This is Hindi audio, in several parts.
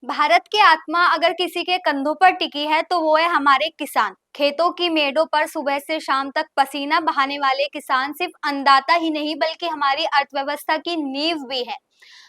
भारत की आत्मा अगर किसी के कंधों पर टिकी है तो वो है हमारे किसान। खेतों की मेड़ों पर सुबह से शाम तक पसीना बहाने वाले किसान सिर्फ अन्नदाता ही नहीं बल्कि हमारी अर्थव्यवस्था की नींव भी है।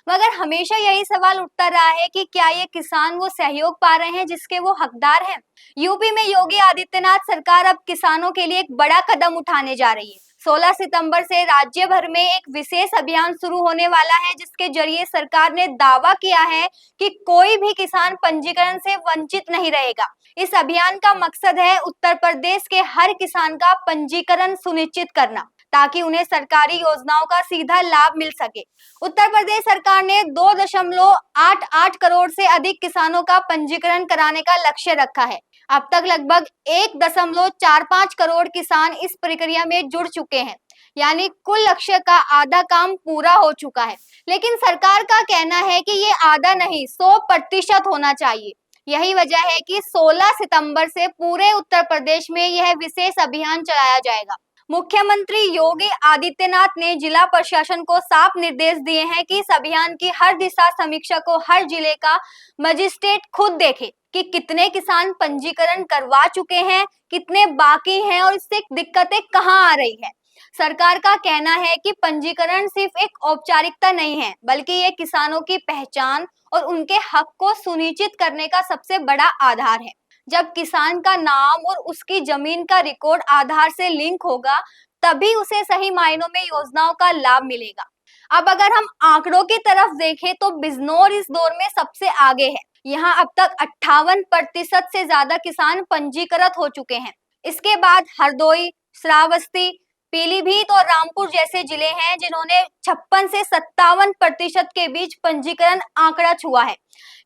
मगर हमेशा यही सवाल उठता रहा है कि क्या ये किसान वो सहयोग पा रहे हैं जिसके वो हकदार हैं? यूपी में योगी आदित्यनाथ सरकार अब किसानों के लिए एक बड़ा कदम उठाने जा रही है। 16 सितंबर से राज्य भर में एक विशेष अभियान शुरू होने वाला है जिसके जरिए सरकार ने दावा किया है कि कोई भी किसान पंजीकरण से वंचित नहीं रहेगा। इस अभियान का मकसद है उत्तर प्रदेश के हर किसान का पंजीकरण सुनिश्चित करना ताकि उन्हें सरकारी योजनाओं का सीधा लाभ मिल सके। उत्तर प्रदेश सरकार ने 2.88 करोड़ से अधिक किसानों का पंजीकरण कराने का लक्ष्य रखा है। अब तक लगभग 1.45 करोड़ किसान इस प्रक्रिया में जुड़ चुके हैं, यानी कुल लक्ष्य का आधा काम पूरा हो चुका है। लेकिन सरकार का कहना है कि ये आधा नहीं 100% होना चाहिए। यही वजह है कि 16 सितंबर से पूरे उत्तर प्रदेश में यह विशेष अभियान चलाया जाएगा। मुख्यमंत्री योगी आदित्यनाथ ने जिला प्रशासन को साफ निर्देश दिए हैं कि इस अभियान की हर दिशा समीक्षा को हर जिले का मजिस्ट्रेट खुद देखे कि कितने किसान पंजीकरण करवा चुके हैं, कितने बाकी हैं और इससे दिक्कतें कहां आ रही है। सरकार का कहना है कि पंजीकरण सिर्फ एक औपचारिकता नहीं है बल्कि ये किसानों की पहचान और उनके हक को सुनिश्चित करने का सबसे बड़ा आधार है। जब किसान का नाम और उसकी जमीन का रिकॉर्ड आधार से लिंक होगा तभी उसे सही मायनों में योजनाओं का लाभ मिलेगा। अब अगर हम आंकड़ों की तरफ देखें तो बिजनौर इस दौर में सबसे आगे है। यहाँ अब तक 58% से ज्यादा किसान पंजीकृत हो चुके हैं। इसके बाद हरदोई, श्रावस्ती, पीलीभीत और रामपुर जैसे जिले हैं जिन्होंने 56 से 57% के बीच पंजीकरण आंकड़ा छुआ है।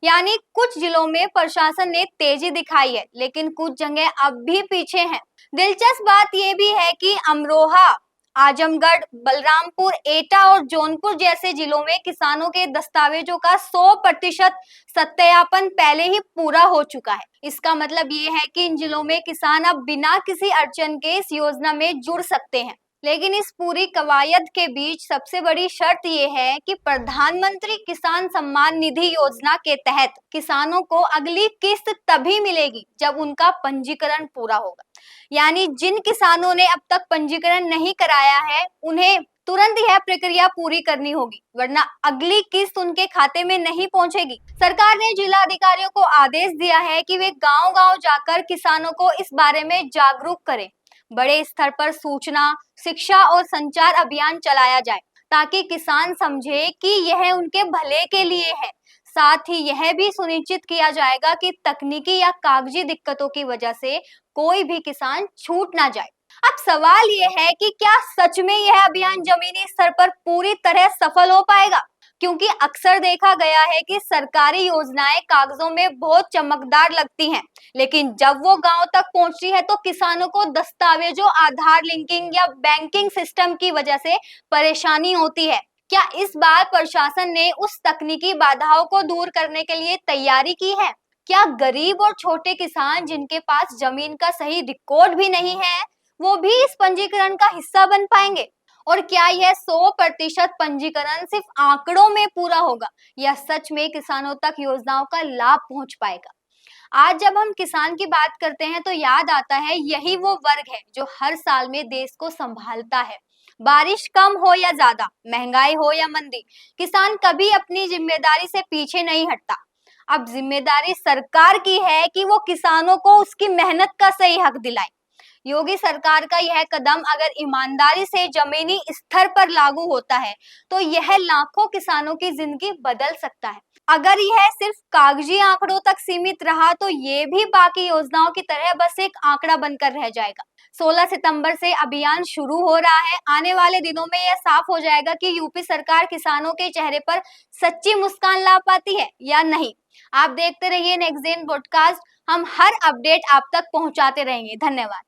यानी कुछ जिलों में प्रशासन ने तेजी दिखाई है लेकिन कुछ जगह अब भी पीछे हैं। दिलचस्प बात यह भी है कि अमरोहा, आजमगढ़, बलरामपुर, एटा और जौनपुर जैसे जिलों में किसानों के दस्तावेजों का 100% सत्यापन पहले ही पूरा हो चुका है। इसका मतलब ये है कि इन जिलों में किसान अब बिना किसी अड़चन के इस योजना में जुड़ सकते हैं। लेकिन इस पूरी कवायद के बीच सबसे बड़ी शर्त ये है कि प्रधानमंत्री किसान सम्मान निधि योजना के तहत किसानों को अगली किस्त तभी मिलेगी जब उनका पंजीकरण पूरा होगा। यानी जिन किसानों ने अब तक पंजीकरण नहीं कराया है उन्हें तुरंत यह प्रक्रिया पूरी करनी होगी, वरना अगली किस्त उनके खाते में नहीं पहुंचेगी। सरकार ने जिला अधिकारियों को आदेश दिया है कि वे गांव-गांव जाकर किसानों को इस बारे में जागरूक करें। बड़े स्तर पर सूचना, शिक्षा और संचार अभियान चलाया जाए ताकि किसान समझे कि यह उनके भले के लिए है। साथ ही यह भी सुनिश्चित किया जाएगा कि तकनीकी या कागजी दिक्कतों की वजह से कोई भी किसान छूट ना जाए। अब सवाल यह है कि क्या सच में यह अभियान जमीनी स्तर पर पूरी तरह सफल हो पाएगा? क्योंकि अक्सर देखा गया है कि सरकारी योजनाएं कागजों में बहुत चमकदार लगती हैं, लेकिन जब वो गांव तक पहुंचती है तो किसानों को दस्तावेजों, आधार लिंकिंग या बैंकिंग सिस्टम की वजह से परेशानी होती है। क्या इस बार प्रशासन ने उस तकनीकी बाधाओं को दूर करने के लिए तैयारी की है? क्या गरीब और छोटे किसान जिनके पास जमीन का सही रिकॉर्ड भी नहीं है वो भी इस पंजीकरण का हिस्सा बन पाएंगे? और क्या यह 100% पंजीकरण सिर्फ आंकड़ों में पूरा होगा या सच में किसानों तक योजनाओं का लाभ पहुंच पाएगा? आज जब हम किसान की बात करते हैं तो याद आता है यही वो वर्ग है जो हर साल में देश को संभालता है। बारिश कम हो या ज्यादा, महंगाई हो या मंदी, किसान कभी अपनी जिम्मेदारी से पीछे नहीं हटता। अब जिम्मेदारी सरकार की है कि वो किसानों को उसकी मेहनत का सही हक दिलाए। योगी सरकार का यह कदम अगर ईमानदारी से जमीनी स्तर पर लागू होता है तो यह लाखों किसानों की जिंदगी बदल सकता है। अगर यह सिर्फ कागजी आंकड़ों तक सीमित रहा तो ये भी बाकी योजनाओं की तरह बस एक आंकड़ा बनकर रह जाएगा। 16 सितंबर से अभियान शुरू हो रहा है। आने वाले दिनों में यह साफ हो जाएगा कि यूपी सरकार किसानों के चेहरे पर सच्ची मुस्कान ला पाती है या नहीं। आप देखते रहिए नेक्स्ट जेन पॉडकास्ट। हम हर अपडेट आप तक पहुंचाते रहेंगे। धन्यवाद।